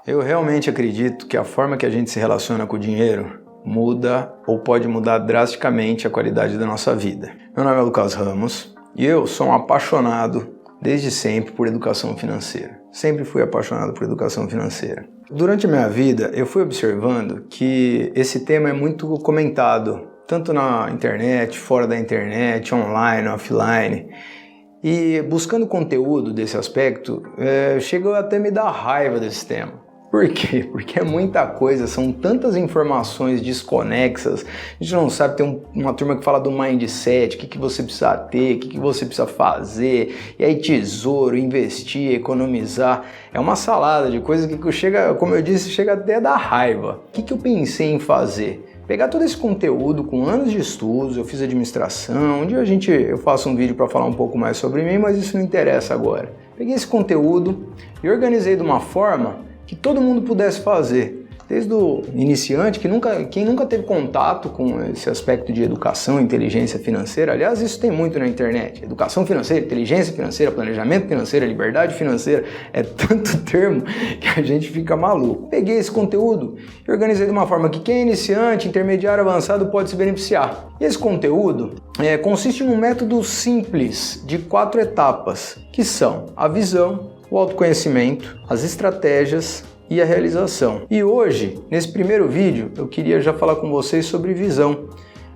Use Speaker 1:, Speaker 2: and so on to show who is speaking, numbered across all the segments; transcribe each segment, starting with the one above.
Speaker 1: Eu realmente acredito que a forma que a gente se relaciona com o dinheiro muda ou pode mudar drasticamente a qualidade da nossa vida. Meu nome é Lucas Ramos e eu sou um apaixonado desde sempre por educação financeira. Sempre fui apaixonado por educação financeira. Durante a minha vida, eu fui observando que esse tema é muito comentado, tanto na internet, fora da internet, online, offline. E buscando conteúdo desse aspecto, chegou até me dar raiva desse tema. Por quê? Porque é muita coisa, são tantas informações desconexas, a gente não sabe, tem uma turma que fala do mindset, o que você precisa ter, o que você precisa fazer, e aí tesouro, investir, economizar, é uma salada de coisas que chega, como eu disse, chega até a dar raiva. O que eu pensei em fazer? Pegar todo esse conteúdo com anos de estudos, eu fiz administração, um dia eu faço um vídeo para falar um pouco mais sobre mim, mas isso não interessa agora. Peguei esse conteúdo e organizei de uma forma que todo mundo pudesse fazer, desde o iniciante, quem nunca teve contato com esse aspecto de educação, inteligência financeira. Aliás, isso tem muito na internet. Educação financeira, inteligência financeira, planejamento financeiro, liberdade financeira, é tanto termo que a gente fica maluco. Peguei esse conteúdo e organizei de uma forma que quem é iniciante, intermediário, avançado pode se beneficiar. E esse conteúdo consiste num método simples de 4 etapas, que são a visão, o autoconhecimento, as estratégias e a realização. E hoje, nesse primeiro vídeo, eu queria já falar com vocês sobre visão.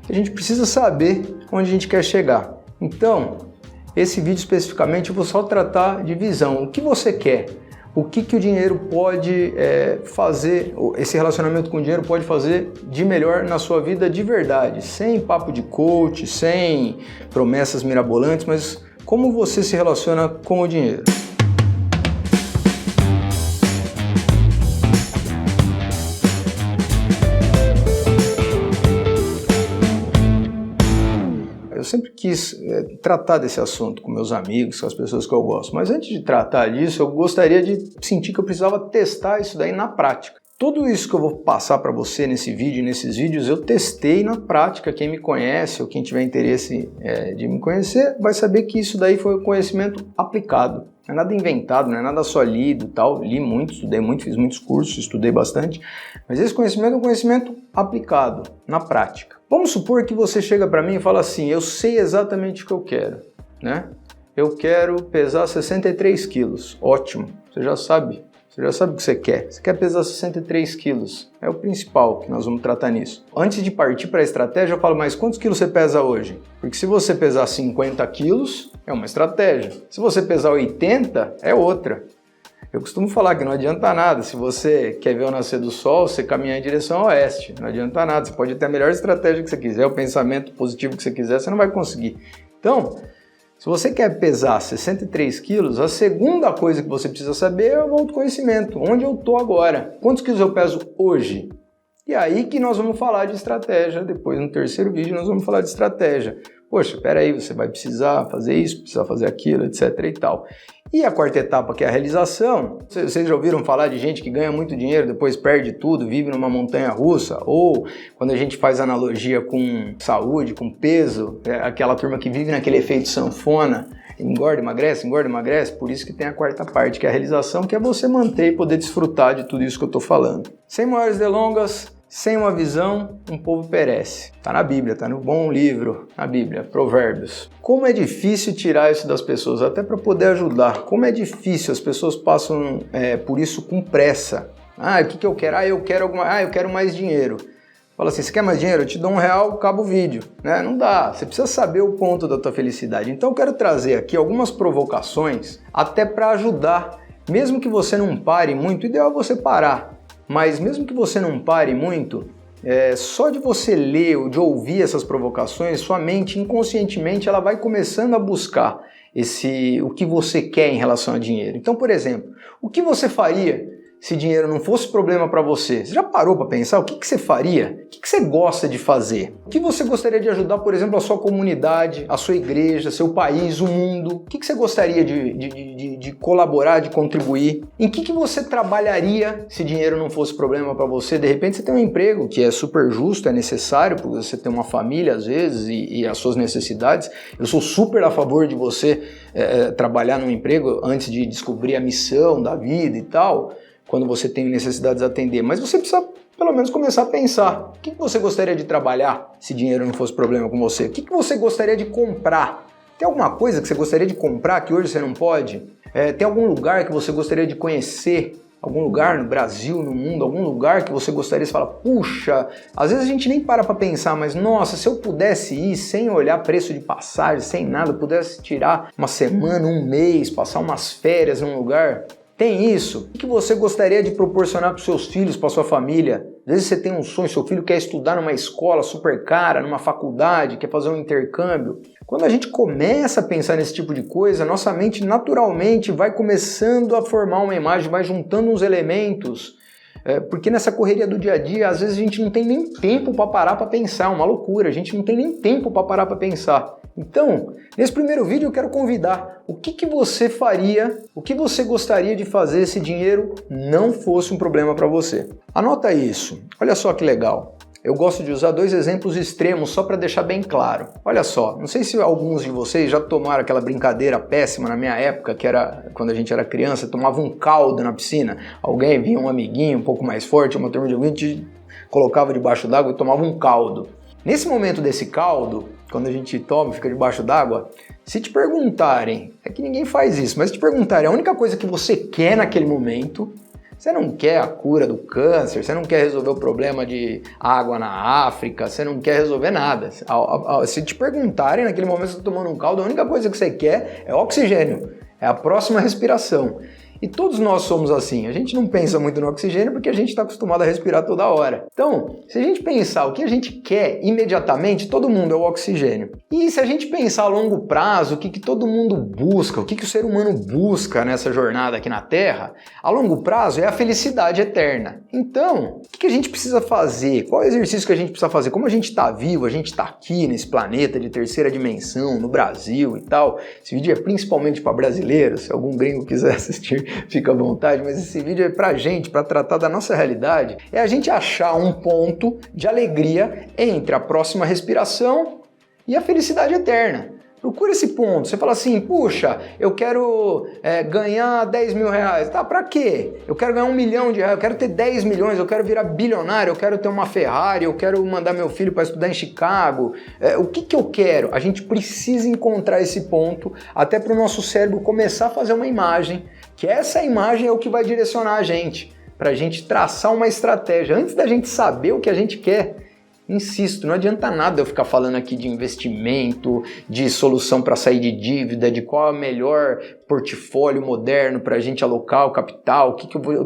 Speaker 1: A gente precisa saber onde a gente quer chegar. Então, esse vídeo especificamente eu vou só tratar de visão. O que você quer? O que o dinheiro pode fazer, esse relacionamento com o dinheiro pode fazer de melhor na sua vida de verdade, sem papo de coach, sem promessas mirabolantes, mas como você se relaciona com o dinheiro. Eu sempre quis tratar desse assunto com meus amigos, com as pessoas que eu gosto, mas antes de tratar disso, eu gostaria de sentir que eu precisava testar isso daí na prática. Tudo isso que eu vou passar para você nesse vídeo, nesses vídeos, eu testei na prática. Quem me conhece ou quem tiver interesse de me conhecer vai saber que isso daí foi o conhecimento aplicado. Não é nada inventado, não é nada só lido, tal. Li muito, estudei muito, fiz muitos cursos, estudei bastante, mas esse conhecimento é um conhecimento aplicado, na prática. Vamos supor que você chega para mim e fala assim, eu sei exatamente o que eu quero, né? Eu quero pesar 63 quilos, ótimo, você já sabe o que você quer. Você quer pesar 63 quilos, é o principal que nós vamos tratar nisso. Antes de partir para a estratégia, eu falo, mas quantos quilos você pesa hoje? Porque se você pesar 50 quilos, é uma estratégia. Se você pesar 80, é outra. Eu costumo falar que não adianta nada, se você quer ver o nascer do sol, você caminhar em direção ao oeste, não adianta nada, você pode ter a melhor estratégia que você quiser, o pensamento positivo que você quiser, você não vai conseguir. Então, se você quer pesar 63 quilos, a segunda coisa que você precisa saber é o autoconhecimento, onde eu estou agora, quantos quilos eu peso hoje? E aí que nós vamos falar de estratégia, depois no terceiro vídeo nós vamos falar de estratégia. Poxa, peraí, você vai precisar fazer isso, precisar fazer aquilo, etc e tal. E a quarta etapa, que é a realização. Vocês já ouviram falar de gente que ganha muito dinheiro, depois perde tudo, vive numa montanha russa? Ou quando a gente faz analogia com saúde, com peso, aquela turma que vive naquele efeito sanfona, engorda, emagrece, por isso que tem a quarta parte, que é a realização, que é você manter e poder desfrutar de tudo isso que eu estou falando. Sem maiores delongas, sem uma visão, um povo perece. Está na Bíblia, está no bom livro, na Bíblia, Provérbios. Como é difícil tirar isso das pessoas, até para poder ajudar. Como é difícil, as pessoas passam por isso com pressa. O que eu quero? Eu quero mais dinheiro. Fala assim, você quer mais dinheiro? Eu te dou R$1, acaba o vídeo. Né? Não dá, você precisa saber o ponto da tua felicidade. Então eu quero trazer aqui algumas provocações, até para ajudar. Mesmo que você não pare muito, o ideal é você parar. Mas mesmo que você não pare muito, só de você ler ou de ouvir essas provocações, sua mente inconscientemente ela vai começando a buscar o que você quer em relação a dinheiro. Então, por exemplo, o que você faria se dinheiro não fosse problema para você? Você já parou para pensar o que você faria? O que você gosta de fazer? O que você gostaria de ajudar, por exemplo, a sua comunidade, a sua igreja, seu país, o mundo? O que você gostaria de colaborar, de contribuir? Em que você trabalharia se dinheiro não fosse problema para você? De repente você tem um emprego que é super justo, é necessário, porque você tem uma família às vezes e as suas necessidades. Eu sou super a favor de você trabalhar num emprego antes de descobrir a missão da vida e tal. quando você tem necessidades a atender, mas você precisa pelo menos começar a pensar. O que você gostaria de trabalhar se dinheiro não fosse problema com você? O que você gostaria de comprar? Tem alguma coisa que você gostaria de comprar que hoje você não pode? Tem algum lugar que você gostaria de conhecer? Algum lugar no Brasil, no mundo, algum lugar que você gostaria de falar, puxa, às vezes a gente nem para pensar, mas nossa, se eu pudesse ir sem olhar preço de passagem, sem nada, pudesse tirar uma semana, um mês, passar umas férias num lugar, tem isso? O que você gostaria de proporcionar para os seus filhos, para sua família? Às vezes você tem um sonho, seu filho quer estudar numa escola super cara, numa faculdade, quer fazer um intercâmbio. Quando a gente começa a pensar nesse tipo de coisa, nossa mente naturalmente vai começando a formar uma imagem, vai juntando uns elementos, porque nessa correria do dia a dia, às vezes a gente não tem nem tempo para parar para pensar, uma loucura, a gente não tem nem tempo para parar para pensar. Então, nesse primeiro vídeo eu quero convidar, o que você faria, o que você gostaria de fazer se dinheiro não fosse um problema para você? Anota isso, olha só que legal. Eu gosto de usar dois exemplos extremos só para deixar bem claro. Olha só, não sei se alguns de vocês já tomaram aquela brincadeira péssima na minha época, que era quando a gente era criança, tomava um caldo na piscina. Alguém vinha, um amiguinho um pouco mais forte, uma turma de alguém, te colocava debaixo d'água e tomava um caldo. Nesse momento desse caldo, quando a gente toma, fica debaixo d'água, se te perguntarem, é que ninguém faz isso, mas se te perguntarem a única coisa que você quer naquele momento, você não quer a cura do câncer, você não quer resolver o problema de água na África, você não quer resolver nada. Se te perguntarem naquele momento que você está tomando um caldo, a única coisa que você quer é oxigênio, é a próxima respiração. E todos nós somos assim, a gente não pensa muito no oxigênio porque a gente está acostumado a respirar toda hora. Então, se a gente pensar o que a gente quer imediatamente, todo mundo é o oxigênio. E se a gente pensar a longo prazo, o que todo mundo busca, o que o ser humano busca nessa jornada aqui na Terra, a longo prazo é a felicidade eterna. Então, o que a gente precisa fazer? Qual é o exercício que a gente precisa fazer? Como a gente está vivo, a gente está aqui nesse planeta de terceira dimensão, no Brasil e tal. Esse vídeo é principalmente para brasileiros, se algum gringo quiser assistir, fica à vontade, mas esse vídeo é pra gente, para tratar da nossa realidade, é a gente achar um ponto de alegria entre a próxima respiração e a felicidade eterna. Procura esse ponto, você fala assim, puxa, eu quero ganhar 10 mil reais, tá, pra quê? Eu quero ganhar 1 milhão de reais, eu quero ter 10 milhões, eu quero virar bilionário, eu quero ter uma Ferrari, eu quero mandar meu filho para estudar em Chicago, o que eu quero? A gente precisa encontrar esse ponto até para o nosso cérebro começar a fazer uma imagem, que essa imagem é o que vai direcionar a gente, para a gente traçar uma estratégia, antes da gente saber o que a gente quer. Insisto, não adianta nada eu ficar falando aqui de investimento, de solução para sair de dívida, de qual é o melhor portfólio moderno para a gente alocar o capital, o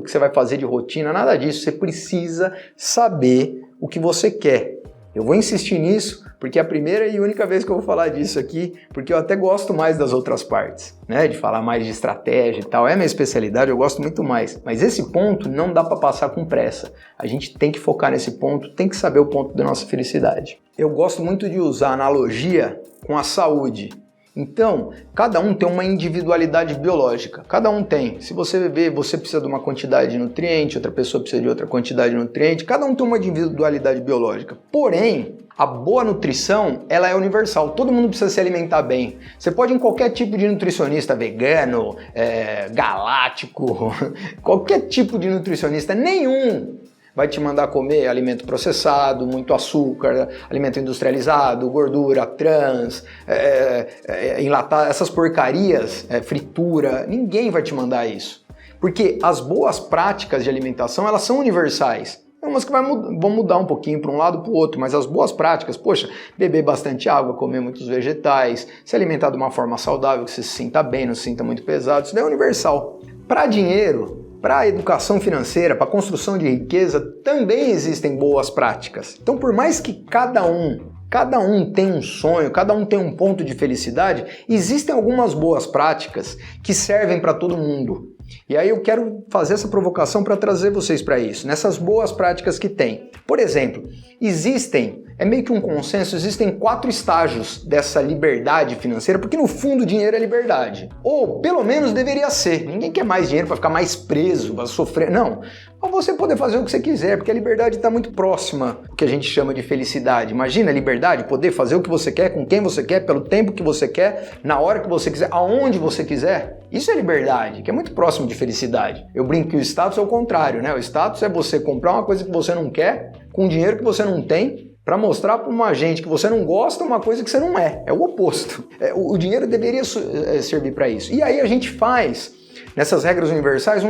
Speaker 1: que você vai fazer de rotina, nada disso. Você precisa saber o que você quer. Eu vou insistir nisso porque é a primeira e única vez que eu vou falar disso aqui, porque eu até gosto mais das outras partes, né? De falar mais de estratégia e tal, é minha especialidade, eu gosto muito mais. Mas esse ponto não dá para passar com pressa. A gente tem que focar nesse ponto, tem que saber o ponto da nossa felicidade. Eu gosto muito de usar analogia com a saúde. Então, cada um tem uma individualidade biológica, cada um tem. Se você beber, você precisa de uma quantidade de nutriente, outra pessoa precisa de outra quantidade de nutriente, cada um tem uma individualidade biológica. Porém, a boa nutrição, ela é universal, todo mundo precisa se alimentar bem. Você pode ir em qualquer tipo de nutricionista, vegano, galáctico, qualquer tipo de nutricionista, nenhum vai te mandar comer alimento processado, muito açúcar, alimento industrializado, gordura, trans, enlatar, essas porcarias, fritura, ninguém vai te mandar isso. Porque as boas práticas de alimentação, elas são universais. Umas que vão mudar um pouquinho para um lado para o outro, mas as boas práticas, poxa, beber bastante água, comer muitos vegetais, se alimentar de uma forma saudável, que você se sinta bem, não se sinta muito pesado, isso daí é universal. Para dinheiro, para a educação financeira, para a construção de riqueza, também existem boas práticas. Então, por mais que cada um tem um sonho, cada um tem um ponto de felicidade, existem algumas boas práticas que servem para todo mundo. E aí eu quero fazer essa provocação para trazer vocês para isso, nessas boas práticas que tem. Por exemplo, é meio que um consenso, existem 4 estágios dessa liberdade financeira, porque no fundo o dinheiro é liberdade. Ou pelo menos deveria ser. Ninguém quer mais dinheiro para ficar mais preso, para sofrer. Não. Para você poder fazer o que você quiser, porque a liberdade está muito próxima do que a gente chama de felicidade. Imagina a liberdade, poder fazer o que você quer, com quem você quer, pelo tempo que você quer, na hora que você quiser, aonde você quiser. Isso é liberdade, que é muito próximo de felicidade. Eu brinco que o status é o contrário, né? O status é você comprar uma coisa que você não quer, com dinheiro que você não tem, para mostrar para uma gente que você não gosta uma coisa que você não é. É o oposto. O dinheiro deveria servir para isso. E aí a gente faz, nessas regras universais,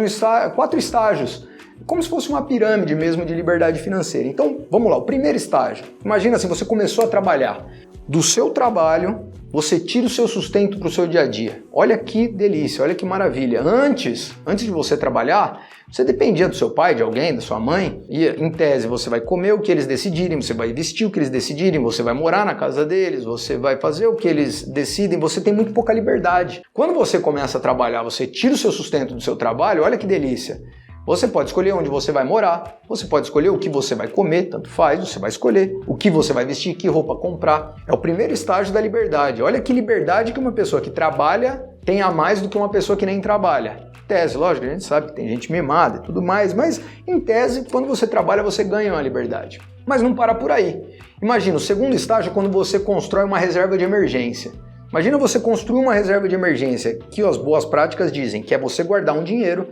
Speaker 1: 4 estágios. Como se fosse uma pirâmide mesmo de liberdade financeira. Então, vamos lá, o primeiro estágio. Imagina assim, você começou a trabalhar. Do seu trabalho, você tira o seu sustento para o seu dia a dia. Olha que delícia, olha que maravilha. Antes de você trabalhar, você dependia do seu pai, de alguém, da sua mãe. E, em tese, você vai comer o que eles decidirem, você vai vestir o que eles decidirem, você vai morar na casa deles, você vai fazer o que eles decidem, você tem muito pouca liberdade. Quando você começa a trabalhar, você tira o seu sustento do seu trabalho, olha que delícia. Você pode escolher onde você vai morar, você pode escolher o que você vai comer, tanto faz, você vai escolher o que você vai vestir, que roupa comprar. É o primeiro estágio da liberdade. Olha que liberdade que uma pessoa que trabalha tem a mais do que uma pessoa que nem trabalha. Em tese, lógico, a gente sabe que tem gente mimada e tudo mais, mas em tese, quando você trabalha, você ganha uma liberdade. Mas não para por aí. Imagina, o segundo estágio é quando você constrói uma reserva de emergência. Imagina você construir uma reserva de emergência, que as boas práticas dizem que é você guardar um dinheiro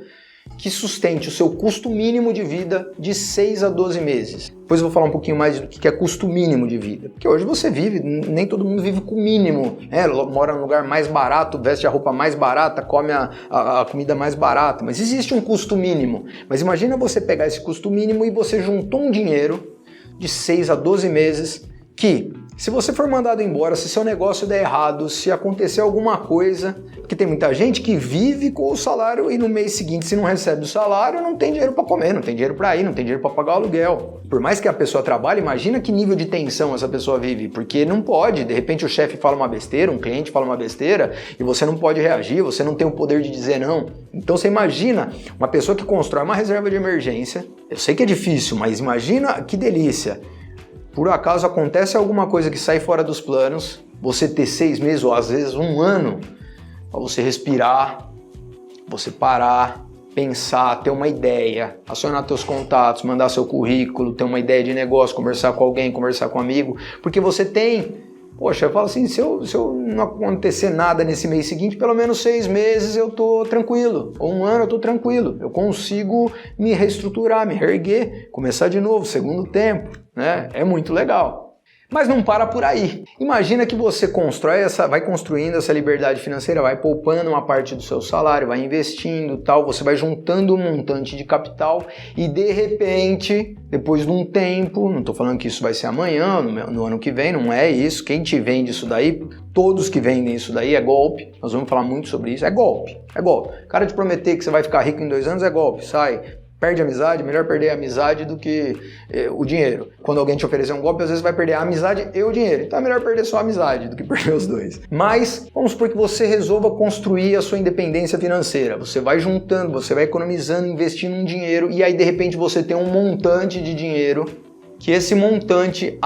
Speaker 1: que sustente o seu custo mínimo de vida de 6 a 12 meses. Depois eu vou falar um pouquinho mais do que é custo mínimo de vida. Porque hoje você vive, nem todo mundo vive com o mínimo. Mora num lugar mais barato, veste a roupa mais barata, come a comida mais barata. Mas existe um custo mínimo. Mas imagina você pegar esse custo mínimo e você juntou um dinheiro de 6 a 12 meses que, se você for mandado embora, se seu negócio der errado, se acontecer alguma coisa, porque tem muita gente que vive com o salário e no mês seguinte, se não recebe o salário, não tem dinheiro para comer, não tem dinheiro para ir, não tem dinheiro para pagar o aluguel. Por mais que a pessoa trabalhe, imagina que nível de tensão essa pessoa vive, porque não pode, de repente o chefe fala uma besteira, um cliente fala uma besteira e você não pode reagir, você não tem o poder de dizer não. Então você imagina uma pessoa que constrói uma reserva de emergência, eu sei que é difícil, mas imagina que delícia. Por acaso acontece alguma coisa que sai fora dos planos, você ter 6 meses ou às vezes 1 ano para você respirar, você parar, pensar, ter uma ideia, acionar seus contatos, mandar seu currículo, ter uma ideia de negócio, conversar com alguém, conversar com um amigo, porque você tem... Poxa, eu falo assim, se eu não acontecer nada nesse mês seguinte, pelo menos 6 meses eu tô tranquilo, ou 1 ano eu tô tranquilo, eu consigo me reestruturar, me reerguer, começar de novo, segundo tempo, né? É muito legal. Mas não para por aí. Imagina que você vai construindo essa liberdade financeira, vai poupando uma parte do seu salário, vai investindo, tal, você vai juntando um montante de capital e de repente, depois de um tempo, não estou falando que isso vai ser amanhã, no ano que vem, não é isso. Quem te vende isso daí, todos que vendem isso daí é golpe. Nós vamos falar muito sobre isso, é golpe, é golpe. O cara te prometer que você vai ficar rico em 2 anos é golpe, sai. Perde a amizade, melhor perder a amizade do que o dinheiro. Quando alguém te oferecer um golpe, às vezes vai perder a amizade e o dinheiro. Então é melhor perder só a amizade do que perder os dois. Mas vamos supor que você resolva construir a sua independência financeira. Você vai juntando, você vai economizando, investindo um dinheiro e aí de repente você tem um montante de dinheiro que esse montante,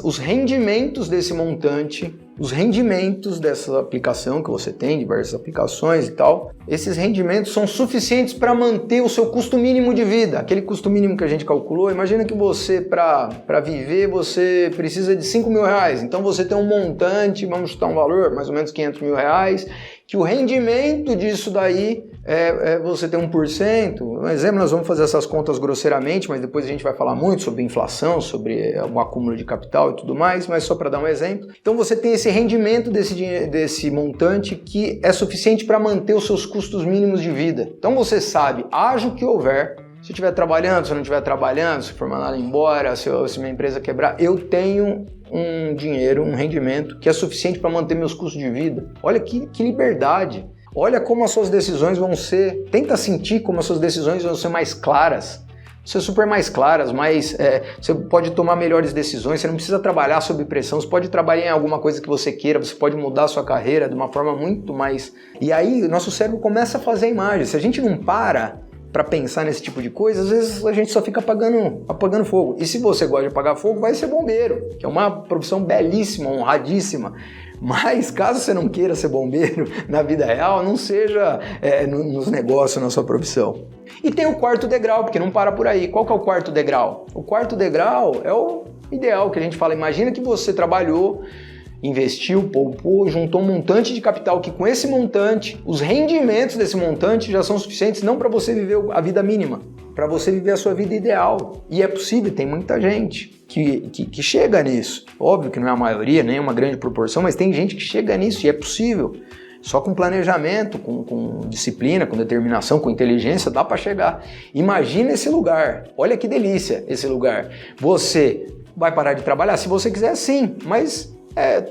Speaker 1: os rendimentos desse montante, os rendimentos dessa aplicação que você tem, diversas aplicações e tal, esses rendimentos são suficientes para manter o seu custo mínimo de vida. Aquele custo mínimo que a gente calculou, imagina que você, para viver, você precisa de 5 mil reais. Então você tem um montante, vamos chutar um valor, mais ou menos 500 mil reais, que o rendimento disso daí você tem 1%. Um exemplo, nós vamos fazer essas contas grosseiramente, mas depois a gente vai falar muito sobre inflação, sobre o acúmulo de capital e tudo mais, mas só para dar um exemplo. Então você tem esse rendimento desse montante que é suficiente para manter os seus custos mínimos de vida. Então você sabe, haja o que houver, se eu estiver trabalhando, se eu não estiver trabalhando, se for mandado embora, se minha empresa quebrar, eu tenho um dinheiro, um rendimento que é suficiente para manter meus custos de vida. Olha que liberdade. Olha como as suas decisões vão ser... Tenta sentir como as suas decisões vão ser mais claras. Ser super mais claras, você pode tomar melhores decisões, você não precisa trabalhar sob pressão, você pode trabalhar em alguma coisa que você queira, você pode mudar a sua carreira de uma forma muito mais... E aí o nosso cérebro começa a fazer a imagem. Se a gente não para pensar nesse tipo de coisa, às vezes a gente só fica apagando fogo. E se você gosta de apagar fogo, vai ser bombeiro, que é uma profissão belíssima, honradíssima. Mas caso você não queira ser bombeiro na vida real, não seja nos negócios, na sua profissão. E tem o quarto degrau, porque não para por aí. Qual que é o quarto degrau? O quarto degrau é o ideal que a gente fala. Imagina que você trabalhou, investiu, poupou, juntou um montante de capital que com esse montante, os rendimentos desse montante já são suficientes não para você viver a vida mínima, para você viver a sua vida ideal. E é possível, tem muita gente que chega nisso. Óbvio que não é a maioria, nem uma grande proporção, mas tem gente que chega nisso e é possível. Só com planejamento, com disciplina, com determinação, com inteligência, dá para chegar. Imagina esse lugar, olha que delícia esse lugar. Você vai parar de trabalhar se você quiser, sim, mas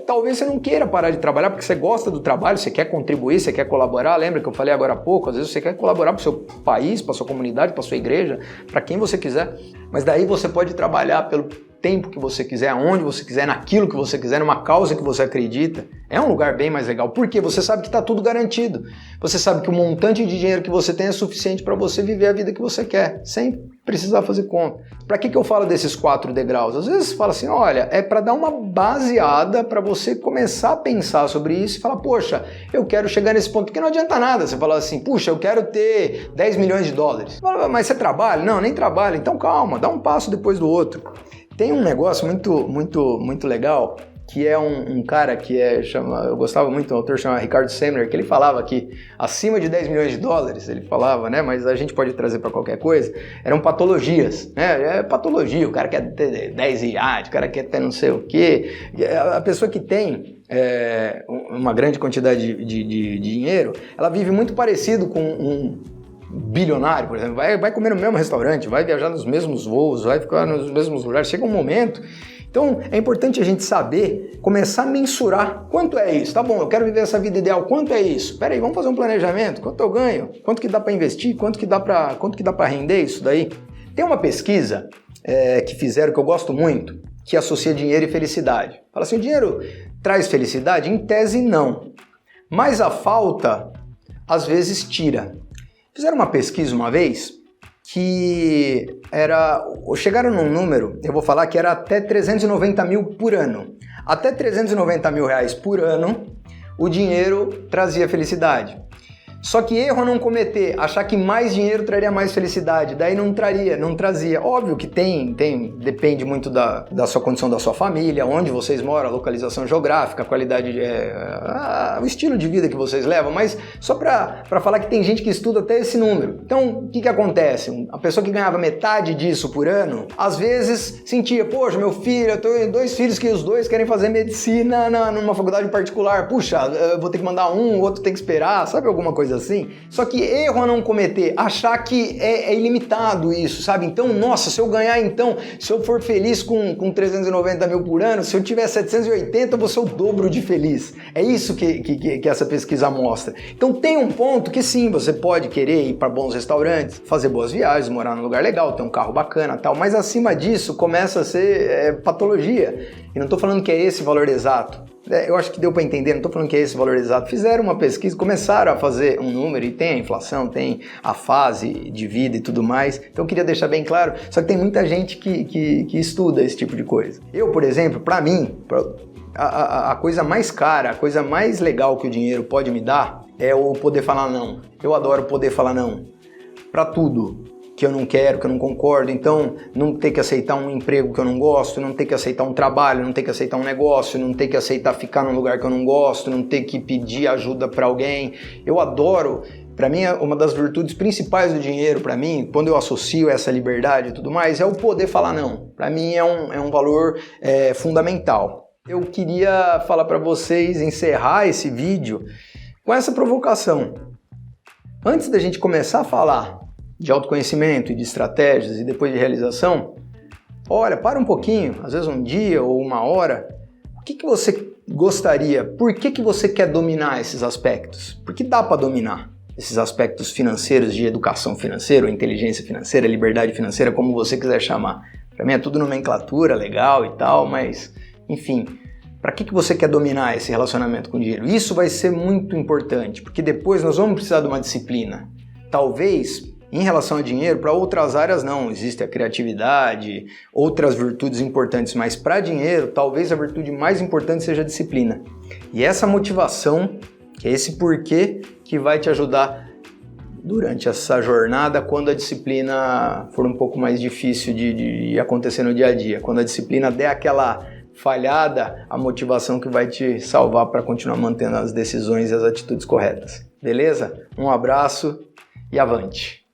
Speaker 1: talvez você não queira parar de trabalhar porque você gosta do trabalho, você quer contribuir, você quer colaborar. Lembra que eu falei agora há pouco? Às vezes você quer colaborar para o seu país, para a sua comunidade, para a sua igreja, para quem você quiser. Mas daí você pode trabalhar pelo tempo que você quiser, aonde você quiser, naquilo que você quiser, numa causa que você acredita. É um lugar bem mais legal, porque você sabe que está tudo garantido. Você sabe que o montante de dinheiro que você tem é suficiente para você viver a vida que você quer, sem precisar fazer conta. Para que eu falo desses 4 degraus? Às vezes você fala assim, olha, é para dar uma baseada para você começar a pensar sobre isso e falar, poxa, eu quero chegar nesse ponto, porque não adianta nada você falar assim, puxa, eu quero ter 10 milhões de dólares. Mas você trabalha? Não, nem trabalha. Então calma, dá um passo depois do outro. Tem um negócio muito legal, que é um cara que eu gostava muito, um autor chamado Ricardo Semler, que ele falava que acima de 10 milhões de dólares, ele falava, né, mas a gente pode trazer para qualquer coisa, eram patologias, né, patologia, o cara quer ter 10 iates, o cara quer ter não sei o quê, a pessoa que tem uma grande quantidade de dinheiro, ela vive muito parecido com um bilionário, por exemplo, vai comer no mesmo restaurante, vai viajar nos mesmos voos, vai ficar nos mesmos lugares, chega um momento. Então é importante a gente saber, começar a mensurar quanto é isso. Tá bom, eu quero viver essa vida ideal, quanto é isso? Peraí, vamos fazer um planejamento, quanto eu ganho? Quanto que dá para investir? Quanto que dá para render isso daí? Tem uma pesquisa que fizeram que eu gosto muito, que associa dinheiro e felicidade. Fala assim, o dinheiro traz felicidade? Em tese não, mas a falta às vezes tira. Fizeram uma pesquisa uma vez que chegaram num número, eu vou falar que era até 390 mil por ano. Até 390 mil reais por ano, o dinheiro trazia felicidade. Só que erro a não cometer, achar que mais dinheiro traria mais felicidade, daí não trazia. Óbvio que depende muito da sua condição, da sua família, onde vocês moram, a localização geográfica, a qualidade, o estilo de vida que vocês levam, mas só para falar que tem gente que estuda até esse número. Então, o que acontece? A pessoa que ganhava metade disso por ano, às vezes sentia, poxa, meu filho, eu tenho 2 filhos que os 2 querem fazer medicina numa faculdade particular, puxa, eu vou ter que mandar um, o outro tem que esperar, sabe alguma coisa assim? Só que erro a não cometer, achar que é ilimitado isso, sabe? Então, nossa, se eu ganhar se eu for feliz com 390 mil por ano, se eu tiver 780, eu vou ser o dobro de feliz. É isso que essa pesquisa mostra. Então tem um ponto que sim, você pode querer ir para bons restaurantes, fazer boas viagens, morar num lugar legal, ter um carro bacana e tal, mas acima disso começa a ser patologia. E não estou falando que é esse valor exato. Eu acho que deu para entender, não estou falando que é esse valor exato. Fizeram uma pesquisa, começaram a fazer um número e tem a inflação, tem a fase de vida e tudo mais. Então eu queria deixar bem claro, só que tem muita gente que estuda esse tipo de coisa. Eu, por exemplo, para mim, a coisa mais cara, a coisa mais legal que o dinheiro pode me dar é o poder falar não. Eu adoro poder falar não para tudo que eu não quero, que eu não concordo. Então, não ter que aceitar um emprego que eu não gosto, não ter que aceitar um trabalho, não ter que aceitar um negócio, não ter que aceitar ficar num lugar que eu não gosto, não ter que pedir ajuda para alguém. Eu adoro, para mim, uma das virtudes principais do dinheiro, para mim, quando eu associo essa liberdade e tudo mais, é o poder falar não. Para mim é um valor fundamental. Eu queria falar para vocês, encerrar esse vídeo com essa provocação. Antes da gente começar a falar de autoconhecimento e de estratégias e depois de realização, olha, para um pouquinho, às vezes um dia ou uma hora, o que você gostaria, por que você quer dominar esses aspectos? Porque dá para dominar esses aspectos financeiros, de educação financeira, ou inteligência financeira, liberdade financeira, como você quiser chamar. Para mim é tudo nomenclatura, legal e tal, mas, enfim, para que você quer dominar esse relacionamento com o dinheiro? Isso vai ser muito importante, porque depois nós vamos precisar de uma disciplina. Talvez Em relação a dinheiro, para outras áreas não, existe a criatividade, outras virtudes importantes, mas para dinheiro, talvez a virtude mais importante seja a disciplina. E essa motivação, que é esse porquê, que vai te ajudar durante essa jornada, quando a disciplina for um pouco mais difícil de acontecer no dia a dia. Quando a disciplina der aquela falhada, a motivação que vai te salvar para continuar mantendo as decisões e as atitudes corretas. Beleza? Um abraço e avante!